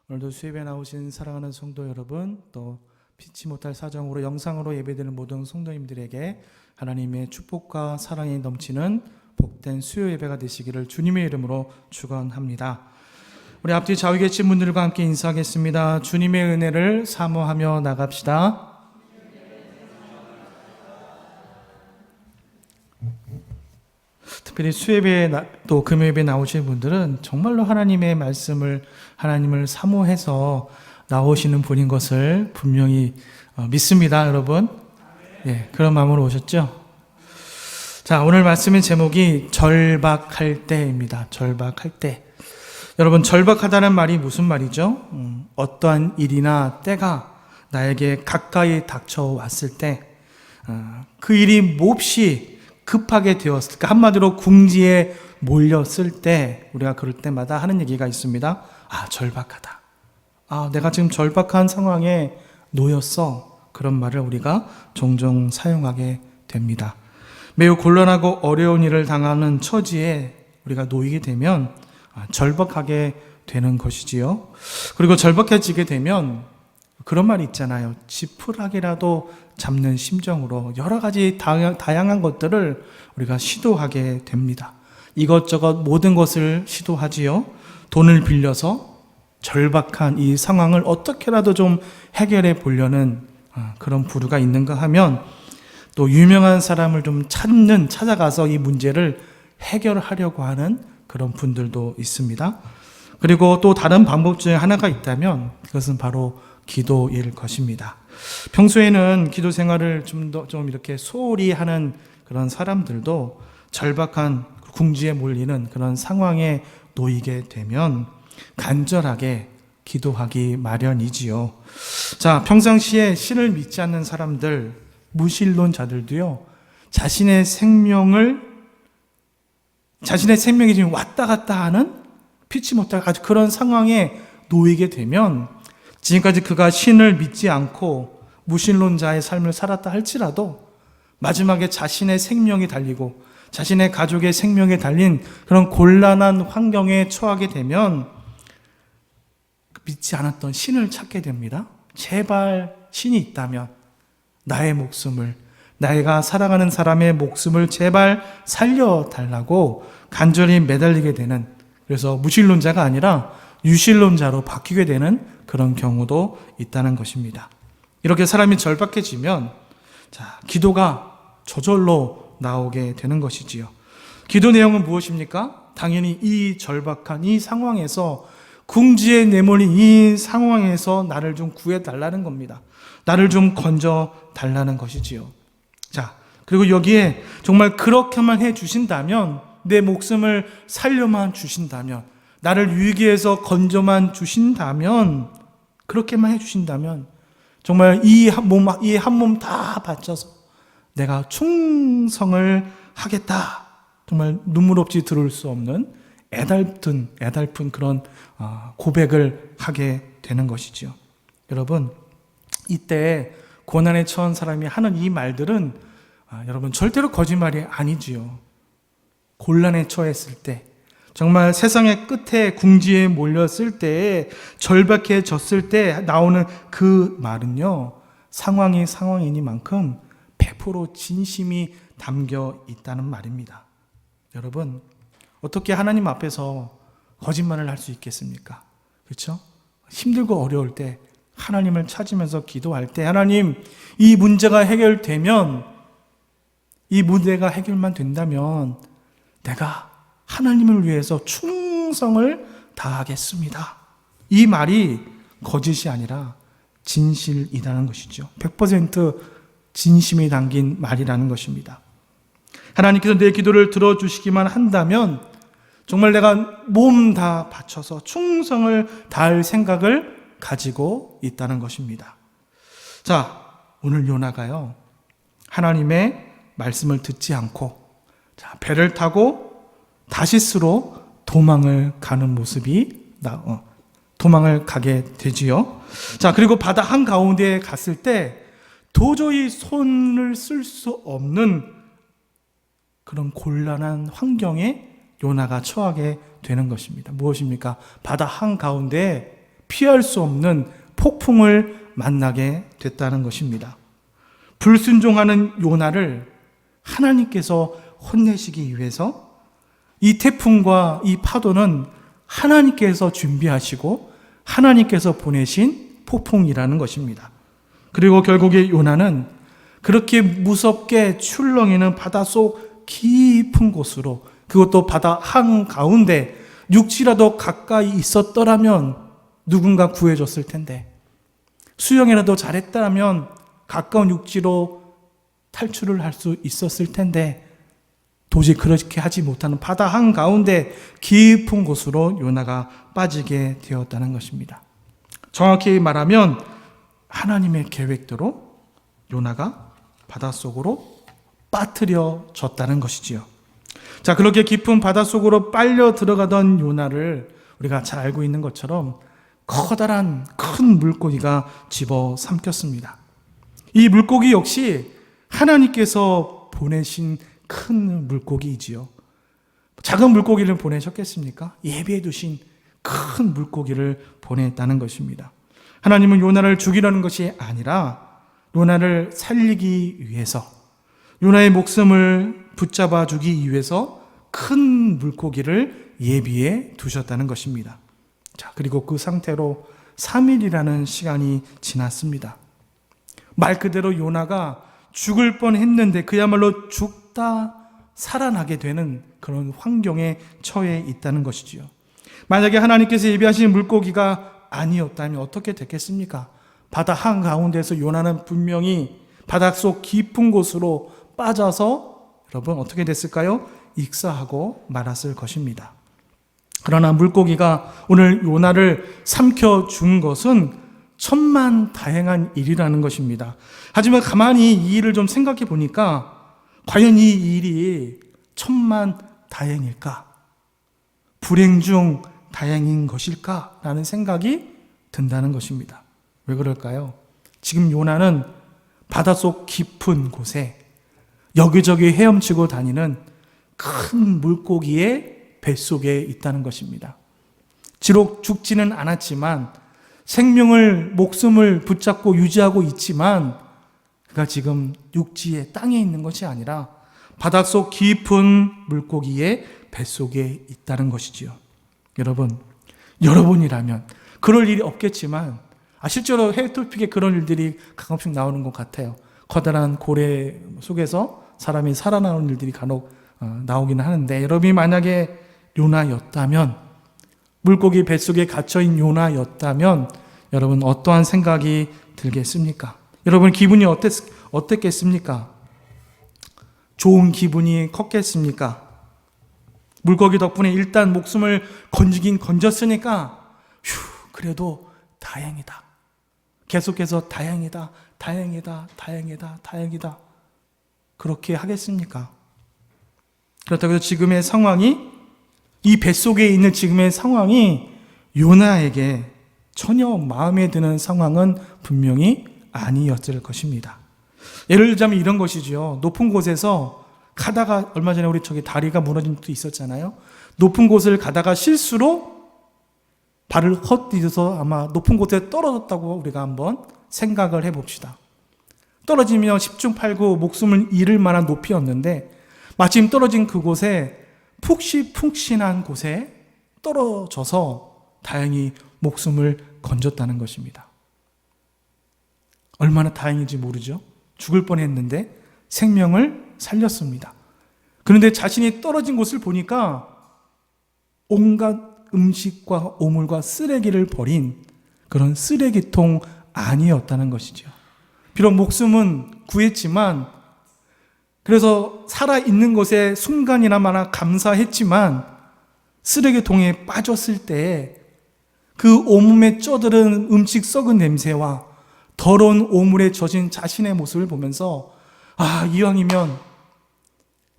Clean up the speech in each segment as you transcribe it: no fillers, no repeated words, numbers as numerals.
오늘도 수협에 나오신 사랑하는 성도 여러분, 또 피치 못할 사정으로 영상으로 예배드리는 모든 성도님들에게 하나님의 축복과 사랑이 넘치는 복된 수요 예배가 되시기를 주님의 이름으로 축원합니다. 우리 앞뒤 좌우 계신 분들과 함께 인사하겠습니다. 주님의 은혜를 사모하며 나갑시다. 특별히 수예배 또 금요예배 나오신 분들은 정말로 하나님의 말씀을 하나님을 사모해서 나오시는 분인 것을 분명히 믿습니다, 여러분. 예, 그런 마음으로 오셨죠? 자, 오늘 말씀의 제목이 절박할 때입니다. 절박할 때. 여러분, 절박하다는 말이 무슨 말이죠? 어떠한 일이나 때가 나에게 가까이 닥쳐왔을 때, 그 일이 몹시 급하게 되었을 때, 한마디로 궁지에 몰렸을 때, 우리가 그럴 때마다 하는 얘기가 있습니다. 절박하다. 내가 지금 절박한 상황에 놓였어. 그런 말을 우리가 종종 사용하게 됩니다. 매우 곤란하고 어려운 일을 당하는 처지에 우리가 놓이게 되면 절박하게 되는 것이지요. 그리고 절박해지게 되면 그런 말이 있잖아요. 지푸라기라도 잡는 심정으로 여러 가지 다양한 것들을 우리가 시도하게 됩니다. 이것저것 모든 것을 시도하지요. 돈을 빌려서 절박한 이 상황을 어떻게라도 좀 해결해 보려는 그런 부류가 있는가 하면, 또 유명한 사람을 좀 찾아가서 이 문제를 해결하려고 하는 그런 분들도 있습니다. 그리고 또 다른 방법 중에 하나가 있다면 그것은 바로 기도일 것입니다. 평소에는 기도 생활을 좀 이렇게 소홀히 하는 그런 사람들도 절박한 궁지에 몰리는 그런 상황에 놓이게 되면 간절하게 기도하기 마련이지요. 자, 평상시에 신을 믿지 않는 사람들, 무신론자들도요, 자신의 생명이 지금 왔다 갔다 하는 피치 못할 아주 그런 상황에 놓이게 되면, 지금까지 그가 신을 믿지 않고 무신론자의 삶을 살았다 할지라도 마지막에 자신의 생명이 달리고 자신의 가족의 생명이 달린 그런 곤란한 환경에 처하게 되면 믿지 않았던 신을 찾게 됩니다. 제발 신이 있다면 나의 목숨을, 내가 사랑하는 사람의 목숨을 제발 살려달라고 간절히 매달리게 되는, 그래서 무신론자가 아니라 유신론자로 바뀌게 되는 그런 경우도 있다는 것입니다. 이렇게 사람이 절박해지면 기도가 저절로 나오게 되는 것이지요. 기도 내용은 무엇입니까? 당연히 이 절박한 이 상황에서, 궁지에 내몰린 이 상황에서 나를 좀 구해달라는 겁니다. 나를 좀 건져달라는 것이지요. 자, 그리고 여기에 정말 그렇게만 해주신다면, 내 목숨을 살려만 주신다면, 나를 위기에서 건져만 주신다면, 그렇게만 해주신다면 정말 이 한 몸 다 바쳐서 내가 충성을 하겠다, 정말 눈물 없이 들을 수 없는 애달픈 그런 고백을 하게 되는 것이죠. 여러분, 이때 고난에 처한 사람이 하는 이 말들은 여러분 절대로 거짓말이 아니지요. 곤란에 처했을 때, 정말 세상의 끝에 궁지에 몰렸을 때, 절박해졌을 때 나오는 그 말은요, 상황이 상황이니만큼 100% 진심이 담겨 있다는 말입니다. 여러분, 어떻게 하나님 앞에서 거짓말을 할 수 있겠습니까? 그렇죠? 힘들고 어려울 때 하나님을 찾으면서 기도할 때, 하나님, 이 문제가 해결되면, 이 문제가 해결만 된다면 내가 하나님을 위해서 충성을 다하겠습니다. 이 말이 거짓이 아니라 진실이라는 것이죠. 100% 진심이 담긴 말이라는 것입니다. 하나님께서 내 기도를 들어주시기만 한다면 정말 내가 몸 다 바쳐서 충성을 다할 생각을 가지고 있다는 것입니다. 자, 오늘 요나가요, 하나님의 말씀을 듣지 않고 배를 타고 다시스로 도망을 가는 모습이 도망을 가게 되지요. 자, 그리고 바다 한가운데에 갔을 때 도저히 손을 쓸 수 없는 그런 곤란한 환경에 요나가 처하게 되는 것입니다. 무엇입니까? 바다 한가운데 피할 수 없는 폭풍을 만나게 됐다는 것입니다. 불순종하는 요나를 하나님께서 혼내시기 위해서 이 태풍과 이 파도는 하나님께서 준비하시고 하나님께서 보내신 폭풍이라는 것입니다. 그리고 결국에 요나는 그렇게 무섭게 출렁이는 바닷속 깊은 곳으로, 그것도 바다 한가운데 육지라도 가까이 있었더라면 누군가 구해줬을 텐데, 수영이라도 잘했다면 가까운 육지로 탈출을 할 수 있었을 텐데, 도저히 그렇게 하지 못하는 바다 한가운데 깊은 곳으로 요나가 빠지게 되었다는 것입니다. 정확히 말하면 하나님의 계획대로 요나가 바닷속으로 빠뜨려졌다는 것이지요. 자, 그렇게 깊은 바닷속으로 빨려 들어가던 요나를 우리가 잘 알고 있는 것처럼 커다란 큰 물고기가 집어삼켰습니다. 이 물고기 역시 하나님께서 보내신 큰 물고기이지요. 작은 물고기를 보내셨겠습니까? 예비해 두신 큰 물고기를 보냈다는 것입니다. 하나님은 요나를 죽이려는 것이 아니라 요나를 살리기 위해서, 요나의 목숨을 붙잡아 주기 위해서 큰 물고기를 예비해 두셨다는 것입니다. 자, 그리고 그 상태로 3일이라는 시간이 지났습니다. 말 그대로 요나가 죽을 뻔했는데 그야말로 죽다 살아나게 되는 그런 환경에 처해 있다는 것이지요. 만약에 하나님께서 예비하신 물고기가 아니었다면 어떻게 됐겠습니까? 바다 한가운데서 요나는 분명히 바닷속 깊은 곳으로 빠져서 여러분 어떻게 됐을까요? 익사하고 말았을 것입니다. 그러나 물고기가 오늘 요나를 삼켜준 것은 천만다행한 일이라는 것입니다. 하지만 가만히 이 일을 좀 생각해 보니까 과연 이 일이 천만다행일까? 불행 중 다행인 것일까? 라는 생각이 든다는 것입니다. 왜 그럴까요? 지금 요나는 바닷속 깊은 곳에 여기저기 헤엄치고 다니는 큰 물고기의 뱃속에 있다는 것입니다. 비록 죽지는 않았지만 생명을, 목숨을 붙잡고 유지하고 있지만 그가 지금 육지의 땅에 있는 것이 아니라 바닷속 깊은 물고기의 뱃속에 있다는 것이지요. 여러분이라면 그럴 일이 없겠지만 실제로 해외 토픽에 그런 일들이 가끔씩 나오는 것 같아요. 커다란 고래 속에서 사람이 살아나오는 일들이 간혹 나오기는 하는데, 여러분이 만약에 요나였다면, 물고기 뱃속에 갇혀있는 요나였다면 여러분 어떠한 생각이 들겠습니까? 여러분 기분이 어땠겠습니까? 좋은 기분이 컸겠습니까? 물고기 덕분에 일단 목숨을 건지긴 건졌으니까 그래도 다행이다. 계속해서 다행이다, 다행이다, 다행이다, 다행이다. 그렇게 하겠습니까? 그렇다고 해서 지금의 상황이, 이 뱃속에 있는 지금의 상황이 요나에게 전혀 마음에 드는 상황은 분명히 아니었을 것입니다. 예를 들자면 이런 것이죠. 높은 곳에서 가다가, 얼마 전에 우리 다리가 무너진 적도 있었잖아요. 높은 곳을 가다가 실수로 발을 헛디뎌서 아마 높은 곳에 떨어졌다고 우리가 한번 생각을 해봅시다. 떨어지면 10중 8구 목숨을 잃을 만한 높이였는데 마침 떨어진 그곳에 푹신푹신한 곳에 떨어져서 다행히 목숨을 건졌다는 것입니다. 얼마나 다행인지 모르죠. 죽을 뻔했는데 생명을 살렸습니다. 그런데 자신이 떨어진 곳을 보니까 온갖 음식과 오물과 쓰레기를 버린 그런 쓰레기통 아니었다는 것이죠. 비록 목숨은 구했지만, 그래서 살아있는 것에 순간이나마나 감사했지만 쓰레기통에 빠졌을 때 그 오물에 쪄들은 음식 썩은 냄새와 더러운 오물에 젖은 자신의 모습을 보면서 이왕이면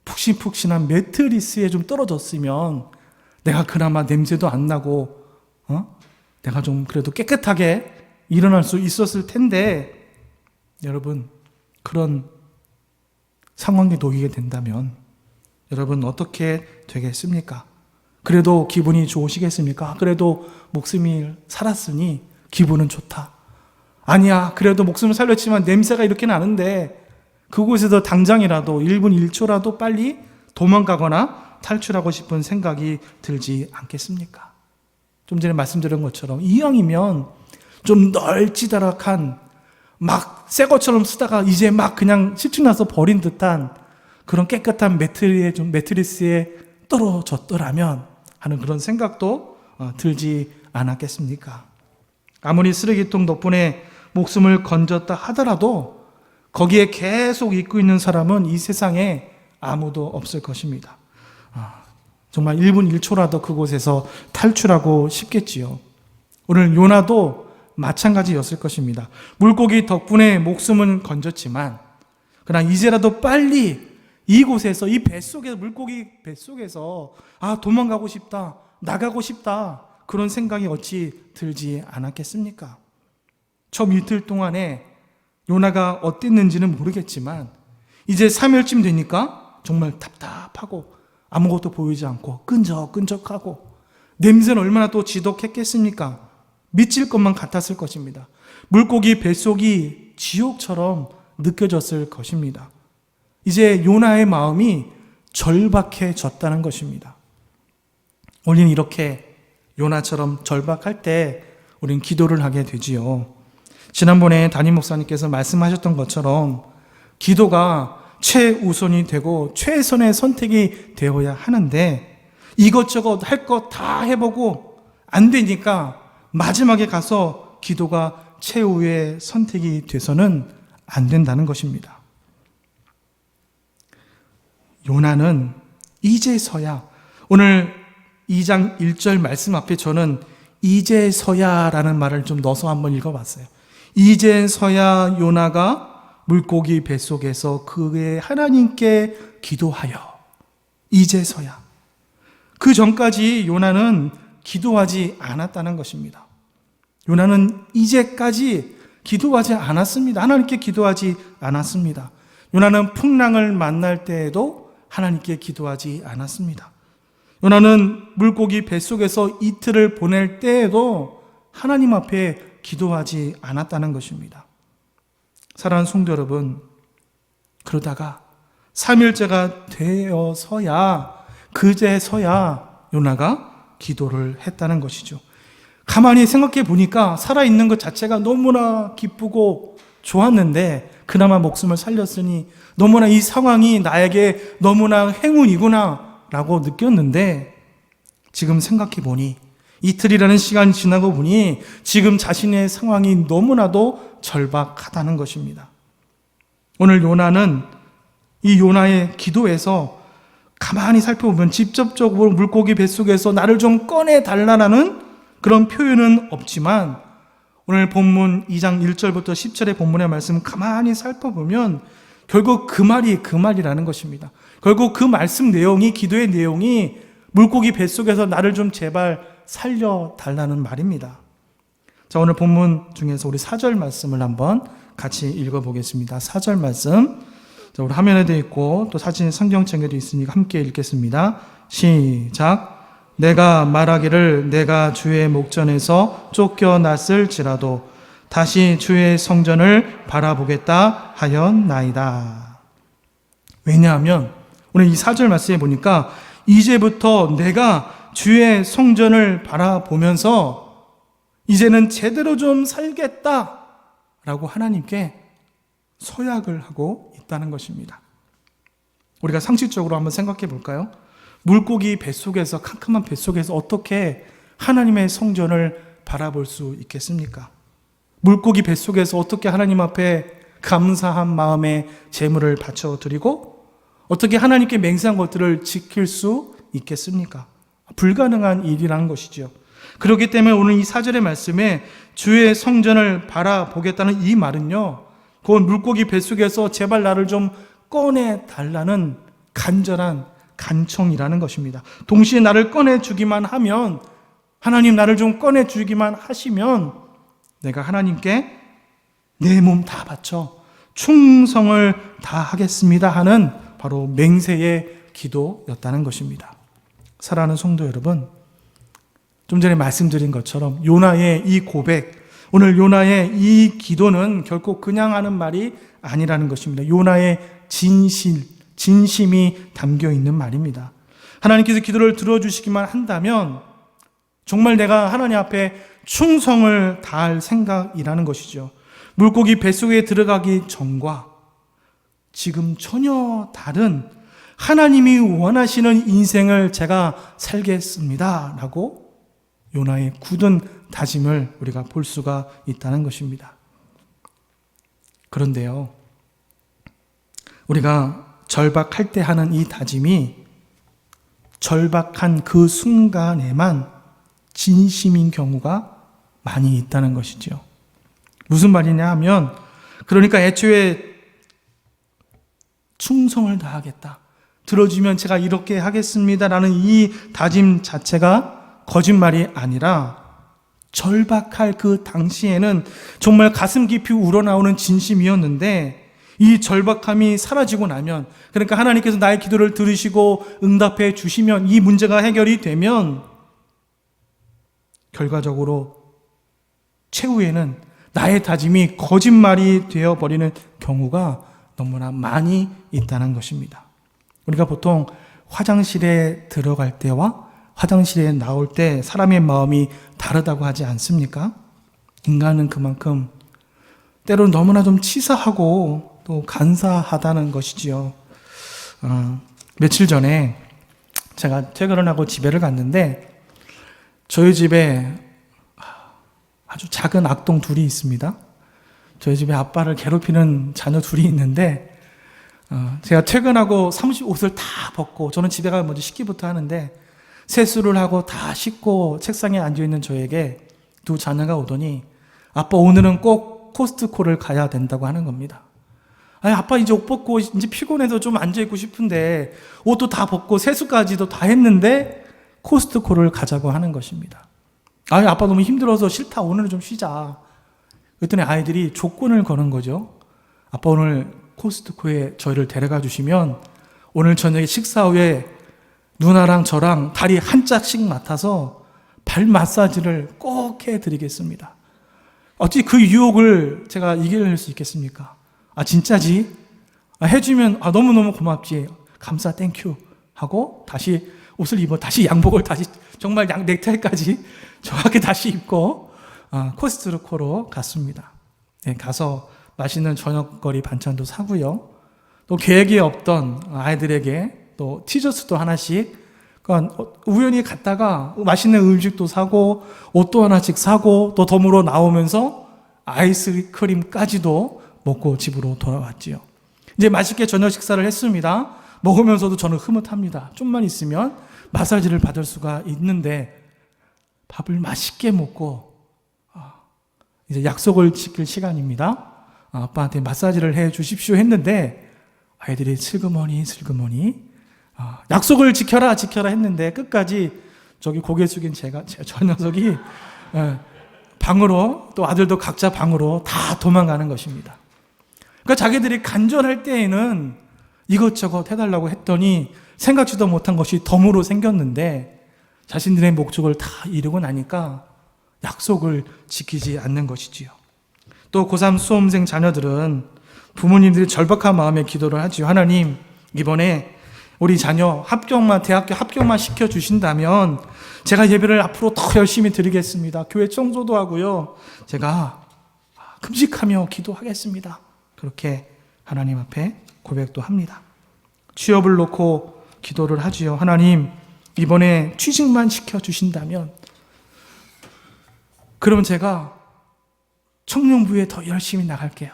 푹신푹신한 매트리스에 좀 떨어졌으면 내가 그나마 냄새도 안 나고 내가 좀 그래도 깨끗하게 일어날 수 있었을 텐데, 여러분 그런 상황에 놓이게 된다면 여러분 어떻게 되겠습니까? 그래도 기분이 좋으시겠습니까? 그래도 목숨이 살았으니 기분은 좋다. 아니야, 그래도 목숨을 살렸지만 냄새가 이렇게 나는데 그곳에서 당장이라도 1분 1초라도 빨리 도망가거나 탈출하고 싶은 생각이 들지 않겠습니까? 좀 전에 말씀드린 것처럼 이왕이면 좀 널찌다락한 막 새 것처럼 쓰다가 이제 막 그냥 실증나서 버린 듯한 그런 깨끗한 매트리스에 떨어졌더라면 하는 그런 생각도 들지 않았겠습니까? 아무리 쓰레기통 덕분에 목숨을 건졌다 하더라도 거기에 계속 있고 있는 사람은 이 세상에 아무도 없을 것입니다. 정말 1분 1초라도 그곳에서 탈출하고 싶겠지요. 오늘 요나도 마찬가지였을 것입니다. 물고기 덕분에 목숨은 건졌지만 그러나 이제라도 빨리 이곳에서, 이 뱃속에서, 물고기 뱃속에서 도망가고 싶다, 나가고 싶다, 그런 생각이 어찌 들지 않았겠습니까? 처음 이틀 동안에 요나가 어땠는지는 모르겠지만 이제 3일쯤 되니까 정말 답답하고 아무것도 보이지 않고 끈적끈적하고 냄새는 얼마나 또 지독했겠습니까? 미칠 것만 같았을 것입니다. 물고기 뱃속이 지옥처럼 느껴졌을 것입니다. 이제 요나의 마음이 절박해졌다는 것입니다. 우리는 이렇게 요나처럼 절박할 때 우리는 기도를 하게 되지요. 지난번에 담임 목사님께서 말씀하셨던 것처럼 기도가 최우선이 되고 최선의 선택이 되어야 하는데 이것저것 할 것 다 해보고 안 되니까 마지막에 가서 기도가 최후의 선택이 돼서는 안 된다는 것입니다. 요나는 이제서야, 오늘 2장 1절 말씀 앞에 저는 이제서야라는 말을 좀 넣어서 한번 읽어봤어요. 이제서야 요나가 물고기 뱃속에서 그의 하나님께 기도하여. 이제서야. 그 전까지 요나는 기도하지 않았다는 것입니다. 요나는 이제까지 기도하지 않았습니다. 하나님께 기도하지 않았습니다. 요나는 풍랑을 만날 때에도 하나님께 기도하지 않았습니다. 요나는 물고기 뱃속에서 이틀을 보낼 때에도 하나님 앞에 기도하지 않았다는 것입니다. 사랑하는 성도 여러분, 그러다가 3일째가 되어서야, 그제서야 요나가 기도를 했다는 것이죠. 가만히 생각해 보니까 살아있는 것 자체가 너무나 기쁘고 좋았는데 그나마 목숨을 살렸으니 너무나 이 상황이 나에게 너무나 행운이구나 라고 느꼈는데 지금 생각해 보니 이틀이라는 시간이 지나고 보니 지금 자신의 상황이 너무나도 절박하다는 것입니다. 오늘 요나는 이 요나의 기도에서 가만히 살펴보면 직접적으로 물고기 뱃속에서 나를 좀 꺼내달라는 그런 표현은 없지만 오늘 본문 2장 1절부터 10절의 본문의 말씀 가만히 살펴보면 결국 그 말이라는 것입니다. 결국 그 말씀 내용이, 기도의 내용이 물고기 뱃속에서 나를 좀 제발 살려달라는 말입니다. 자, 오늘 본문 중에서 우리 4절 말씀을 한번 같이 읽어보겠습니다. 4절 말씀. 자, 우리 화면에 되어 있고 또 사진 성경책에도 있으니까 함께 읽겠습니다. 시작. 내가 말하기를 내가 주의 목전에서 쫓겨났을지라도 다시 주의 성전을 바라보겠다 하였나이다. 왜냐하면 오늘 이 4절 말씀에 보니까 이제부터 내가 주의 성전을 바라보면서 이제는 제대로 좀 살겠다라고 하나님께 서약을 하고 있다는 것입니다. 우리가 상식적으로 한번 생각해 볼까요? 물고기 뱃속에서, 캄캄한 뱃속에서 어떻게 하나님의 성전을 바라볼 수 있겠습니까? 물고기 뱃속에서 어떻게 하나님 앞에 감사한 마음에 제물을 바쳐드리고 어떻게 하나님께 맹세한 것들을 지킬 수 있겠습니까? 불가능한 일이라는 것이죠. 그렇기 때문에 오늘 이 4절의 말씀에 주의 성전을 바라보겠다는 이 말은요, 그건 물고기 뱃속에서 제발 나를 좀 꺼내달라는 간절한 간청이라는 것입니다. 동시에 나를 꺼내주기만 하면, 하나님 나를 좀 꺼내주기만 하시면 내가 하나님께 내 몸 다 바쳐 충성을 다 하겠습니다 하는 바로 맹세의 기도였다는 것입니다. 사랑하는 성도 여러분, 좀 전에 말씀드린 것처럼 요나의 이 고백, 오늘 요나의 이 기도는 결코 그냥 하는 말이 아니라는 것입니다. 요나의 진심이 담겨 있는 말입니다. 하나님께서 기도를 들어주시기만 한다면 정말 내가 하나님 앞에 충성을 다할 생각이라는 것이죠. 물고기 뱃속에 들어가기 전과 지금 전혀 다른 하나님이 원하시는 인생을 제가 살겠습니다 라고 요나의 굳은 다짐을 우리가 볼 수가 있다는 것입니다. 그런데요, 우리가 절박할 때 하는 이 다짐이 절박한 그 순간에만 진심인 경우가 많이 있다는 것이죠. 무슨 말이냐 하면, 그러니까 애초에 충성을 다하겠다, 들어주면 제가 이렇게 하겠습니다라는 이 다짐 자체가 거짓말이 아니라 절박할 그 당시에는 정말 가슴 깊이 우러나오는 진심이었는데, 이 절박함이 사라지고 나면, 그러니까 하나님께서 나의 기도를 들으시고 응답해 주시면, 이 문제가 해결이 되면 결과적으로 최후에는 나의 다짐이 거짓말이 되어버리는 경우가 너무나 많이 있다는 것입니다. 우리가 보통 화장실에 들어갈 때와 화장실에 나올 때 사람의 마음이 다르다고 하지 않습니까? 인간은 그만큼 때로는 너무나 좀 치사하고 또 간사하다는 것이지요. 며칠 전에 제가 퇴근을 하고 집에를 갔는데, 저희 집에 아주 작은 악동 둘이 있습니다. 저희 집에 아빠를 괴롭히는 자녀 둘이 있는데, 제가 퇴근하고 사무실 옷을 다 벗고, 저는 집에 가면 먼저 씻기부터 하는데, 세수를 하고 다 씻고 책상에 앉아있는 저에게 두 자녀가 오더니, 아빠 오늘은 꼭 코스트코를 가야 된다고 하는 겁니다. 아니, 아빠 이제 옷 벗고 이제 피곤해서 좀 앉아있고 싶은데 옷도 다 벗고 세수까지도 다 했는데 코스트코를 가자고 하는 것입니다. 아니, 아빠 너무 힘들어서 싫다, 오늘은 좀 쉬자. 그랬더니 아이들이 조건을 거는 거죠. 아빠 오늘 코스트코에 저희를 데려가 주시면 오늘 저녁에 식사 후에 누나랑 저랑 다리 한 짝씩 맡아서 발 마사지를 꼭 해드리겠습니다. 어찌 그 유혹을 제가 이겨낼 수 있겠습니까? 아, 진짜지? 해주면 너무너무 고맙지. 감사, 땡큐 하고 다시 옷을 입어, 다시 양복을 다시 정말 넥타이까지 정확히 다시 입고 코스트코로 갔습니다. 네, 가서 맛있는 저녁거리 반찬도 사고요. 또 계획이 없던 아이들에게 또 티셔츠도 하나씩, 그러니까 우연히 갔다가 맛있는 음식도 사고 옷도 하나씩 사고 또 덤으로 나오면서 아이스크림까지도 먹고 집으로 돌아왔지요. 이제 맛있게 저녁 식사를 했습니다. 먹으면서도 저는 흐뭇합니다. 좀만 있으면 마사지를 받을 수가 있는데, 밥을 맛있게 먹고 이제 약속을 지킬 시간입니다. 아빠한테 마사지를 해 주십시오 했는데 아이들이 슬그머니 약속을 지켜라 했는데 끝까지 저기 고개 숙인 저 녀석이 방으로, 또 아들도 각자 방으로 다 도망가는 것입니다. 그러니까 자기들이 간절할 때에는 이것저것 해달라고 했더니 생각지도 못한 것이 덤으로 생겼는데 자신들의 목적을 다 이루고 나니까 약속을 지키지 않는 것이지요. 또 고3 수험생 자녀들은 부모님들이 절박한 마음에 기도를 하지요. 하나님, 이번에 우리 자녀 대학교 합격만 시켜주신다면 제가 예배를 앞으로 더 열심히 드리겠습니다. 교회 청소도 하고요. 제가 금식하며 기도하겠습니다. 그렇게 하나님 앞에 고백도 합니다. 취업을 놓고 기도를 하지요. 하나님, 이번에 취직만 시켜주신다면 그러면 제가 청년부에 더 열심히 나갈게요.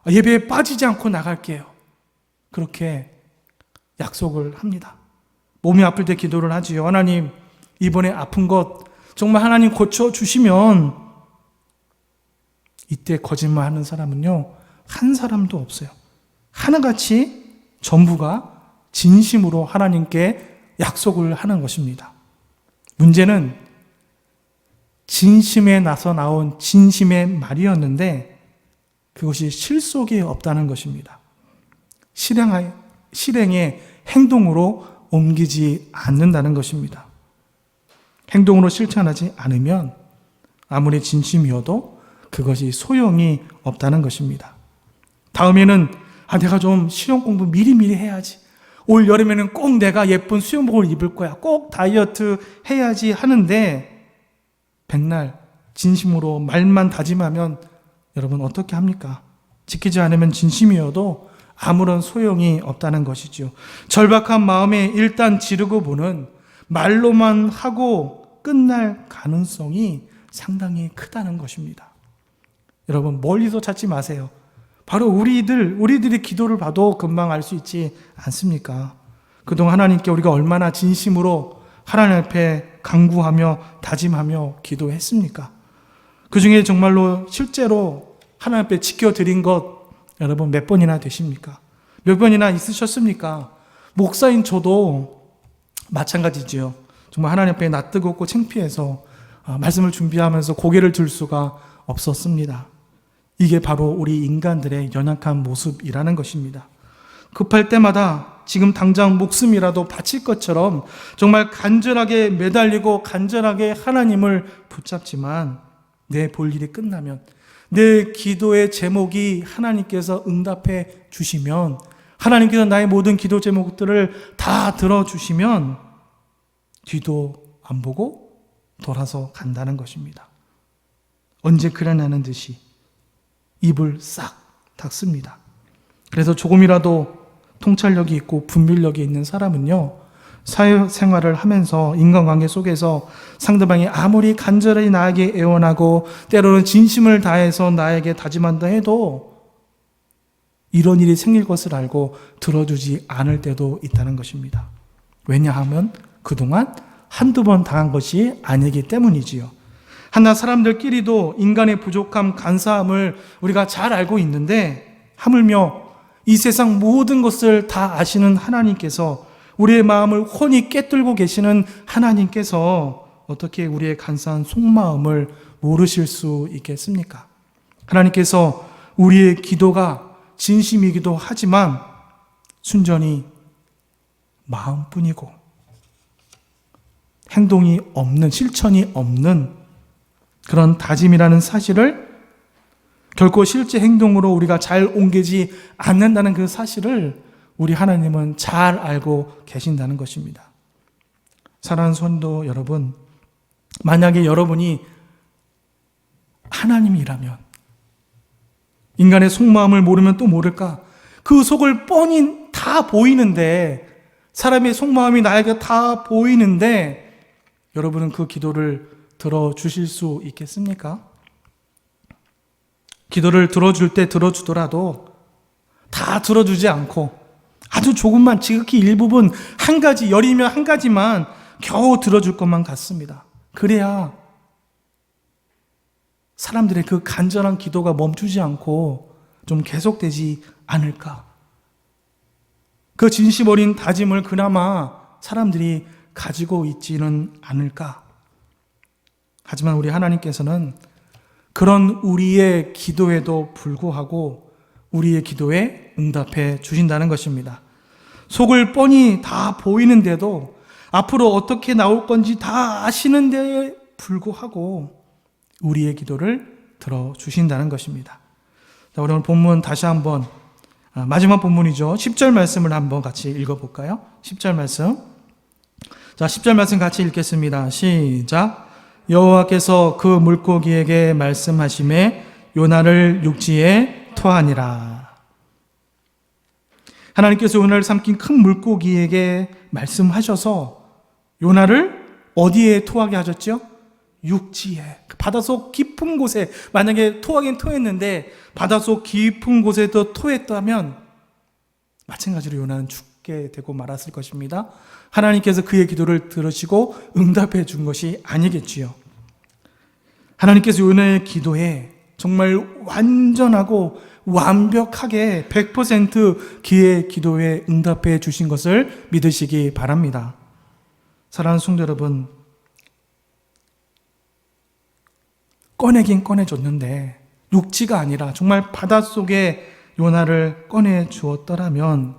예배에 빠지지 않고 나갈게요. 그렇게 약속을 합니다. 몸이 아플 때 기도를 하지요. 하나님, 이번에 아픈 것 정말 하나님 고쳐주시면, 이때 거짓말하는 사람은요, 한 사람도 없어요. 하나같이 전부가 진심으로 하나님께 약속을 하는 것입니다. 문제는 진심에 나서 나온 진심의 말이었는데 그것이 실속이 없다는 것입니다. 실행의 행동으로 옮기지 않는다는 것입니다. 행동으로 실천하지 않으면 아무리 진심이어도 그것이 소용이 없다는 것입니다. 다음에는 내가 좀 실용 공부 미리미리 해야지. 올 여름에는 꼭 내가 예쁜 수영복을 입을 거야. 꼭 다이어트 해야지 하는데 백날 진심으로 말만 다짐하면 여러분 어떻게 합니까? 지키지 않으면 진심이어도 아무런 소용이 없다는 것이죠. 절박한 마음에 일단 지르고 보는 말로만 하고 끝날 가능성이 상당히 크다는 것입니다. 여러분 멀리서 찾지 마세요. 바로 우리들의 기도를 봐도 금방 알 수 있지 않습니까? 그동안 하나님께 우리가 얼마나 진심으로 하나님 앞에 간구하며 다짐하며 기도했습니까? 그 중에 정말로 실제로 하나님 앞에 지켜드린 것 여러분 몇 번이나 되십니까? 몇 번이나 있으셨습니까? 목사인 저도 마찬가지지요. 정말 하나님 앞에 낯뜨겁고 창피해서 말씀을 준비하면서 고개를 들 수가 없었습니다. 이게 바로 우리 인간들의 연약한 모습이라는 것입니다. 급할 때마다 지금 당장 목숨이라도 바칠 것처럼 정말 간절하게 매달리고 간절하게 하나님을 붙잡지만 내 볼 일이 끝나면 내 기도의 제목이 하나님께서 응답해 주시면 하나님께서 나의 모든 기도 제목들을 다 들어주시면 뒤도 안 보고 돌아서 간다는 것입니다. 언제 그러냐는 듯이 입을 싹 닫습니다. 그래서 조금이라도 통찰력이 있고 분별력이 있는 사람은요, 사회생활을 하면서 인간관계 속에서 상대방이 아무리 간절히 나에게 애원하고 때로는 진심을 다해서 나에게 다짐한다 해도 이런 일이 생길 것을 알고 들어주지 않을 때도 있다는 것입니다. 왜냐하면 그동안 한두 번 당한 것이 아니기 때문이지요. 하나 사람들끼리도 인간의 부족함, 간사함을 우리가 잘 알고 있는데 하물며 이 세상 모든 것을 다 아시는 하나님께서 우리의 마음을 훤히 꿰뚫고 계시는 하나님께서 어떻게 우리의 간사한 속마음을 모르실 수 있겠습니까? 하나님께서 우리의 기도가 진심이기도 하지만 순전히 마음뿐이고 행동이 없는, 실천이 없는 그런 다짐이라는 사실을 결코 실제 행동으로 우리가 잘 옮기지 않는다는 그 사실을 우리 하나님은 잘 알고 계신다는 것입니다. 사랑하는 성도 여러분, 만약에 여러분이 하나님이라면 인간의 속마음을 모르면 또 모를까? 그 속을 뻔히 다 보이는데 사람의 속마음이 나에게 다 보이는데 여러분은 그 기도를 들어주실 수 있겠습니까? 기도를 들어줄 때 들어주더라도 다 들어주지 않고 아주 조금만 지극히 일부분 한 가지 열이면 한 가지만 겨우 들어줄 것만 같습니다. 그래야 사람들의 그 간절한 기도가 멈추지 않고 좀 계속되지 않을까. 그 진심 어린 다짐을 그나마 사람들이 가지고 있지는 않을까. 하지만 우리 하나님께서는 그런 우리의 기도에도 불구하고 우리의 기도에 응답해 주신다는 것입니다. 속을 뻔히 다 보이는데도 앞으로 어떻게 나올 건지 다 아시는 데에 불구하고 우리의 기도를 들어주신다는 것입니다. 자, 오늘 본문 다시 한번 마지막 본문이죠. 10절 말씀을 한번 같이 읽어볼까요? 10절 말씀. 자, 10절 말씀 같이 읽겠습니다. 시작. 여호와께서 그 물고기에게 말씀하시매 요나를 육지에 토하니라. 하나님께서 요나를 삼킨 큰 물고기에게 말씀하셔서 요나를 어디에 토하게 하셨죠? 육지에, 바닷속 깊은 곳에. 만약에 토하긴 토했는데 바닷속 깊은 곳에도 토했다면 마찬가지로 요나는 죽게 되고 말았을 것입니다. 하나님께서 그의 기도를 들으시고 응답해 준 것이 아니겠지요. 하나님께서 요나의 기도에 정말 완전하고 완벽하게 100% 그의 기도에 응답해 주신 것을 믿으시기 바랍니다. 사랑하는 성도 여러분, 꺼내긴 꺼내줬는데 육지가 아니라 정말 바닷속에 요나를 꺼내 주었더라면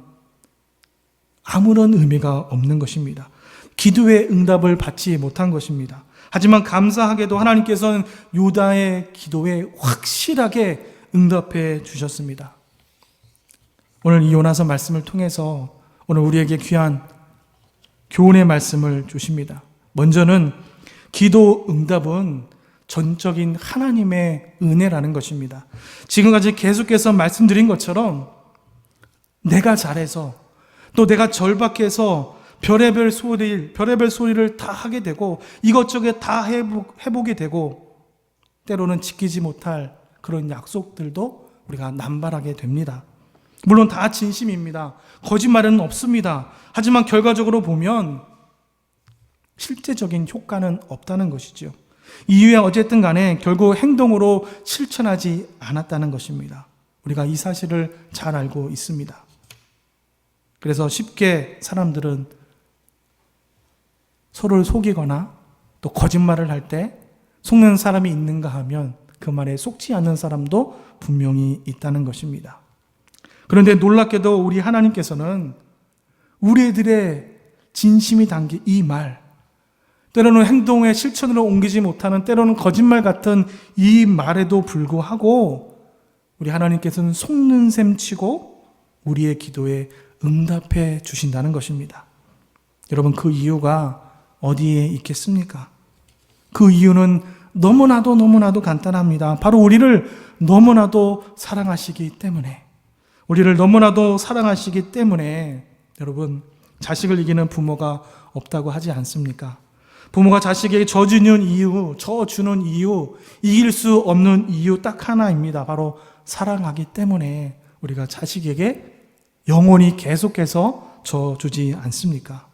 아무런 의미가 없는 것입니다. 기도의 응답을 받지 못한 것입니다. 하지만 감사하게도 하나님께서는 유다의 기도에 확실하게 응답해 주셨습니다. 오늘 이 요나서 말씀을 통해서 오늘 우리에게 귀한 교훈의 말씀을 주십니다. 먼저는 기도 응답은 전적인 하나님의 은혜라는 것입니다. 지금까지 계속해서 말씀드린 것처럼 내가 잘해서 또 내가 절박해서 별의별 소리를 다 하게 되고 이것저것 다 해보게 되고 때로는 지키지 못할 그런 약속들도 우리가 남발하게 됩니다. 물론 다 진심입니다. 거짓말은 없습니다. 하지만 결과적으로 보면 실제적인 효과는 없다는 것이죠. 이유에 어쨌든 간에 결국 행동으로 실천하지 않았다는 것입니다. 우리가 이 사실을 잘 알고 있습니다. 그래서 쉽게 사람들은 서로를 속이거나 또 거짓말을 할 때 속는 사람이 있는가 하면 그 말에 속지 않는 사람도 분명히 있다는 것입니다. 그런데 놀랍게도 우리 하나님께서는 우리들의 진심이 담긴 이 말, 때로는 행동의 실천으로 옮기지 못하는 때로는 거짓말 같은 이 말에도 불구하고 우리 하나님께서는 속는 셈 치고 우리의 기도에 응답해 주신다는 것입니다. 여러분, 그 이유가 어디에 있겠습니까? 그 이유는 너무나도 간단합니다. 바로 우리를 너무나도 사랑하시기 때문에, 우리를 너무나도 사랑하시기 때문에 여러분, 자식을 이기는 부모가 없다고 하지 않습니까? 부모가 자식에게 져주는 이유, 이길 수 없는 이유 딱 하나입니다. 바로 사랑하기 때문에 우리가 자식에게 영원히 계속해서 져주지 않습니까?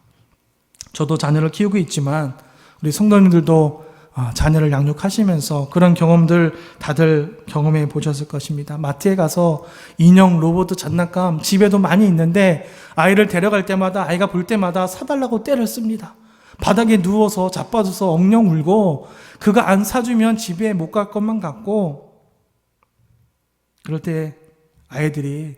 저도 자녀를 키우고 있지만 우리 성도님들도 자녀를 양육하시면서 그런 경험들 다들 경험해 보셨을 것입니다. 마트에 가서 인형, 로봇, 장난감 집에도 많이 있는데 아이를 데려갈 때마다 아이가 볼 때마다 사달라고 떼를 씁니다. 바닥에 누워서 자빠져서 엉엉 울고 그거 안 사주면 집에 못 갈 것만 같고, 그럴 때 아이들이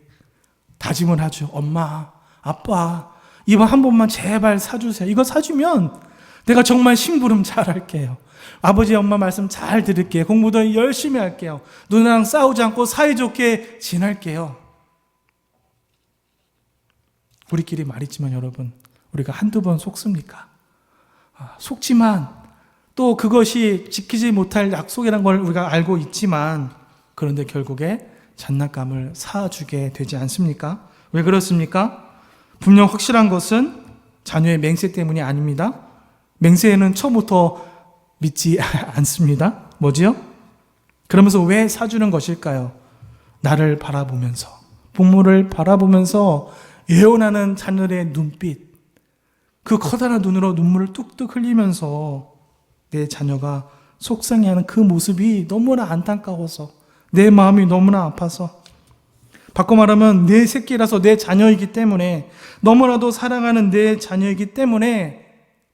다짐을 하죠. 엄마, 아빠, 이번 한 번만 제발 사주세요. 이거 사주면 내가 정말 심부름 잘할게요. 아버지, 엄마 말씀 잘 들을게요. 공부도 열심히 할게요. 누나랑 싸우지 않고 사이좋게 지낼게요. 우리끼리 말이지만 여러분, 우리가 한두 번 속습니까? 속지만 또 그것이 지키지 못할 약속이라는 걸 우리가 알고 있지만, 그런데 결국에 장난감을 사주게 되지 않습니까? 왜 그렇습니까? 분명 확실한 것은 자녀의 맹세 때문이 아닙니다. 맹세에는 처음부터 믿지 않습니다. 뭐지요? 그러면서 왜 사주는 것일까요? 나를 바라보면서, 부모를 바라보면서 애원하는 자녀의 눈빛, 그 커다란 눈으로 눈물을 뚝뚝 흘리면서 내 자녀가 속상해하는 그 모습이 너무나 안타까워서, 내 마음이 너무나 아파서, 바꿔 말하면 내 새끼라서 내 자녀이기 때문에, 너무나도 사랑하는 내 자녀이기 때문에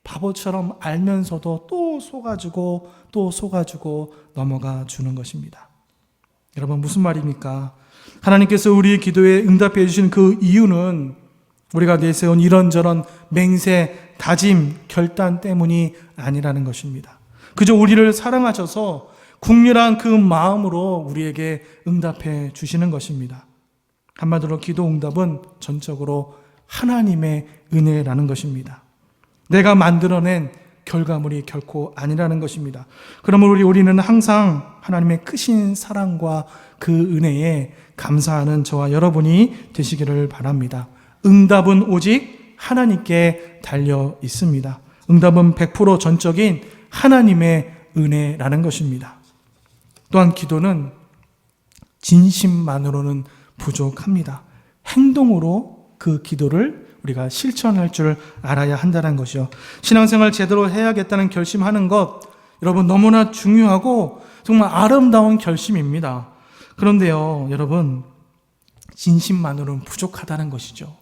바보처럼 알면서도 또 속아주고 넘어가 주는 것입니다. 여러분, 무슨 말입니까? 하나님께서 우리의 기도에 응답해 주신 그 이유는 우리가 내세운 이런저런 맹세, 다짐, 결단 때문이 아니라는 것입니다. 그저 우리를 사랑하셔서 국률한 그 마음으로 우리에게 응답해 주시는 것입니다. 한마디로 기도 응답은 전적으로 하나님의 은혜라는 것입니다. 내가 만들어낸 결과물이 결코 아니라는 것입니다. 그러므로 우리는 항상 하나님의 크신 사랑과 그 은혜에 감사하는 저와 여러분이 되시기를 바랍니다. 응답은 오직 하나님께 달려 있습니다. 응답은 100% 전적인 하나님의 은혜라는 것입니다. 또한 기도는 진심만으로는 부족합니다. 행동으로 그 기도를 우리가 실천할 줄 알아야 한다는 것이요. 신앙생활 제대로 해야겠다는 결심하는 것, 여러분 너무나 중요하고 정말 아름다운 결심입니다. 그런데요, 여러분, 진심만으로는 부족하다는 것이죠.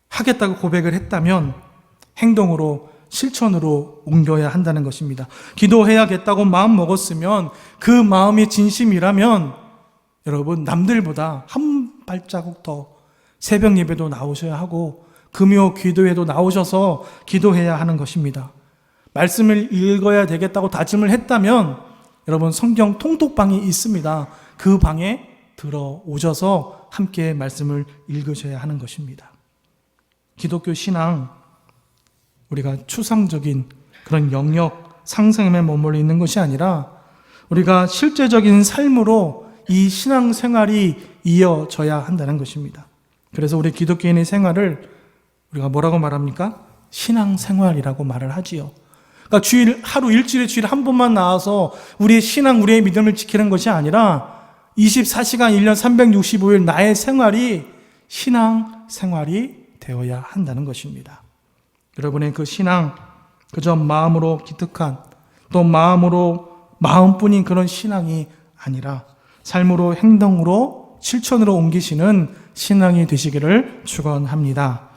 하겠다고 고백을 했다면 행동으로, 실천으로 옮겨야 한다는 것입니다. 기도해야겠다고 마음 먹었으면, 그 마음이 진심이라면 여러분, 남들보다 한 발자국 더 새벽 예배도 나오셔야 하고 금요 기도회도 나오셔서 기도해야 하는 것입니다. 말씀을 읽어야 되겠다고 다짐을 했다면 여러분 성경 통독방이 있습니다. 그 방에 들어오셔서 함께 말씀을 읽으셔야 하는 것입니다. 기독교 신앙, 우리가 추상적인 그런 영역 상상에 머물러 있는 것이 아니라 우리가 실제적인 삶으로 이 신앙생활이 이어져야 한다는 것입니다. 그래서 우리 기독교인의 생활을 우리가 뭐라고 말합니까? 신앙생활이라고 말을 하지요. 그러니까 하루 일주일에 주일에 한 번만 나와서 우리의 신앙, 우리의 믿음을 지키는 것이 아니라 24시간 1년 365일 나의 생활이 신앙생활이 되어야 한다는 것입니다. 여러분의 그 신앙, 그저 마음으로 기특한 또 마음뿐인 그런 신앙이 아니라 삶으로 행동으로 실천으로 옮기시는 신앙이 되시기를 축원합니다.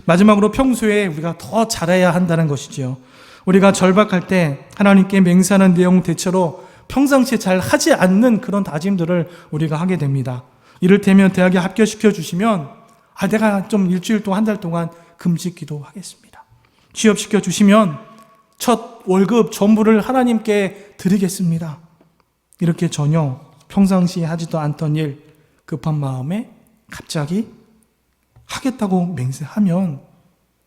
마지막으로 평소에 우리가 더 잘해야 한다는 것이지요. 우리가 절박할 때 하나님께 맹세하는 내용 대체로 평상시에 잘 하지 않는 그런 다짐들을 우리가 하게 됩니다. 이를테면 대학에 합격시켜 주시면 내가 좀 일주일 동안 한 달 동안 금식 기도하겠습니다. 취업시켜 주시면 첫 월급 전부를 하나님께 드리겠습니다. 이렇게 전혀 평상시에 하지도 않던 일 급한 마음에 갑자기 하겠다고 맹세하면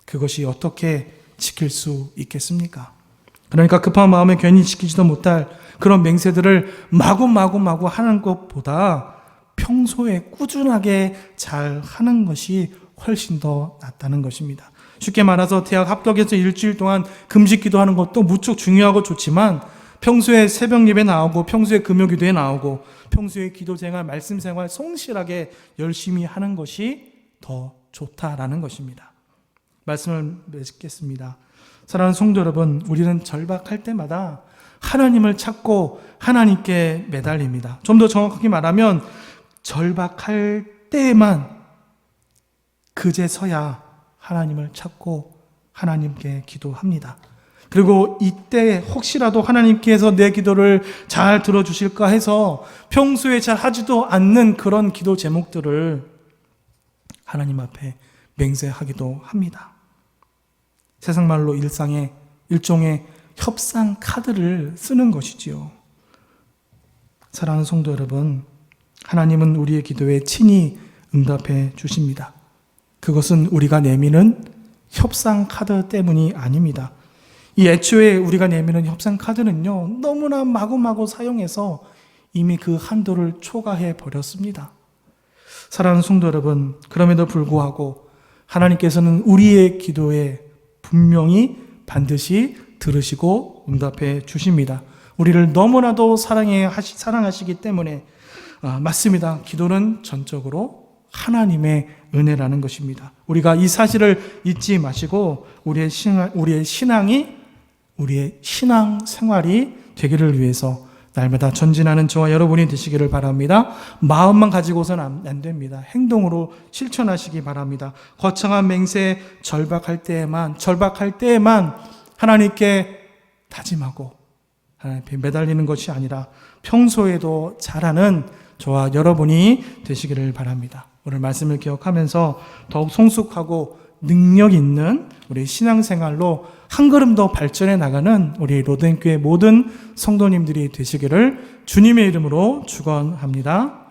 그것이 어떻게 지킬 수 있겠습니까? 그러니까 급한 마음에 괜히 지키지도 못할 그런 맹세들을 마구 하는 것보다 평소에 꾸준하게 잘 하는 것이 훨씬 더 낫다는 것입니다. 쉽게 말해서 대학 합격해서 일주일 동안 금식 기도하는 것도 무척 중요하고 좋지만 평소에 새벽 예배 나오고 평소에 금요 기도에 나오고 평소에 기도 생활, 말씀 생활 성실하게 열심히 하는 것이 더 좋다라는 것입니다. 말씀을 맺겠습니다. 사랑하는 성도 여러분, 우리는 절박할 때마다 하나님을 찾고 하나님께 매달립니다. 좀 더 정확하게 말하면 절박할 때에만 그제서야 하나님을 찾고 하나님께 기도합니다. 그리고 이때 혹시라도 하나님께서 내 기도를 잘 들어주실까 해서 평소에 잘 하지도 않는 그런 기도 제목들을 하나님 앞에 맹세하기도 합니다. 세상 말로 일종의 협상 카드를 쓰는 것이지요. 사랑하는 성도 여러분, 하나님은 우리의 기도에 친히 응답해 주십니다. 그것은 우리가 내미는 협상 카드 때문이 아닙니다. 이 애초에 우리가 내미는 협상 카드는요, 너무나 마구마구 사용해서 이미 그 한도를 초과해 버렸습니다. 사랑하는 성도 여러분, 그럼에도 불구하고 하나님께서는 우리의 기도에 분명히 반드시 들으시고 응답해 주십니다. 우리를 너무나도 사랑하시기 때문에 맞습니다. 기도는 전적으로 하나님의 은혜라는 것입니다. 우리가 이 사실을 잊지 마시고 우리의 신앙이 우리의 신앙 생활이 되기를 위해서 날마다 전진하는 저와 여러분이 되시기를 바랍니다. 마음만 가지고서는 안 됩니다. 행동으로 실천하시기 바랍니다. 거창한 맹세 절박할 때에만 하나님께 다짐하고 하나님께 매달리는 것이 아니라 평소에도 잘하는 저와 여러분이 되시기를 바랍니다. 오늘 말씀을 기억하면서 더욱 성숙하고 능력 있는 우리 신앙생활로 한 걸음 더 발전해 나가는 우리 로덴교회 모든 성도님들이 되시기를 주님의 이름으로 축원합니다.